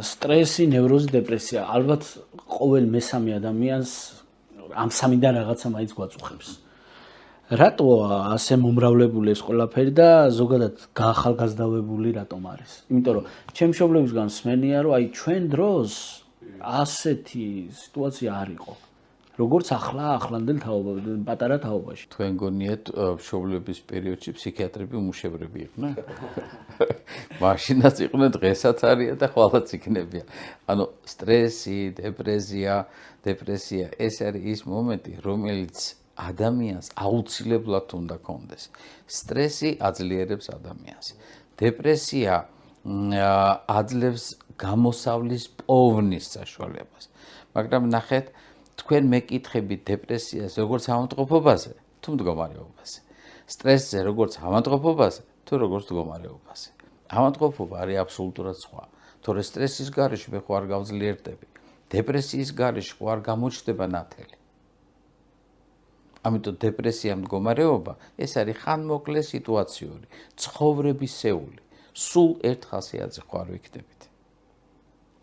სტრესი, ნევროზი, დეპრესია. ალბათ ყოველ მესამე ადამიანს ამ სამიდან რაღაცა მაინც გვაწუხებს. რატო ასე მომრავლებული ეს ყველაფერი და ზოგადად გაახალგაზრდავებული რატომ არის? იმიტომ რომ ჩემი მშობლებისგან მსმენია, რომ აი ჩვენ დროს ასეთი სიტუაცია არ იყო. როგორც ახლანდელ პატარა თაობაში. თქვენ გონიათ მშობლების პერიოდში ფსიქიატრები უმუშევრები იყვნენ? მაშინაც იყვნენ, დღესაც არიან და ხვალაც იქნებიან. ანუ სტრესი, დეპრესია ეს არის ის მომენტი, რომელიც ადამიანს აუცილებლად უნდა კონდეს. სტრესი აძლიერებს ადამიანს. დეპრესია აძლევს გამოსავლის პოვნის საშუალებას. მაგრამ ნახეთ, თქვენ მეკითხებით დეპრესიას როგორც ავადმყოფობაზე, თუ მდგომარეობაზე. სტრესზე როგორც ავადმყოფობაზე, თუ როგორც მდგომარეობაზე. ავადმყოფობა არის აბსოლუტურად სხვა. თორე სტრესის გარეშე მე ხო არ გავძლიერდები. დეპრესიის გარეშე ხო არ გამოჩნდება ნათელი. ამიტომ დეპრესია მდგომარეობა ეს არის ხანმოკლე სიტუაციური, ცხოვრებისეული. სულ ერთ ხასიათზე ხო არ ვიქნებით.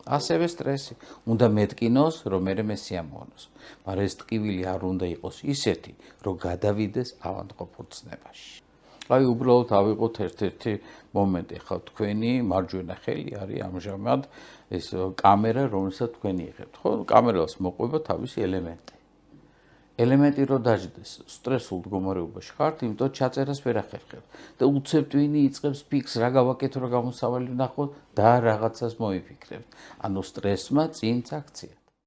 ასევე სტრესი უნდა მეტკინოს, რომ მე სიამოვნოს. მაგრამ ეს ტკივილი არ უნდა იყოს ისეთი, რომ გადავიდეს ავადმყოფურ ცნებაში. აი უბრალოდ ავიღოთ ერთ-ერთი მომენტი, ხო თქვენი მარჯვენა ხელი არის ამჟამად ეს კამერა, რომელსაც თქვენ იღებთ, ხო? კამერას მოყვება თავისი ელემენტი. ელემენტი რო დაждდეს, სტრესულ მდგომარეობაში ხართ, იმიტომ ჩაწერას ვერ ახერხებთ. და უცებ ტვინი იწყებს ფიქს, რა გავაკეთო, რა გამოსავალი ვნახოთ და რაღაცას მოიფიქრებთ. ანუ სტრესმა წინ აქცია.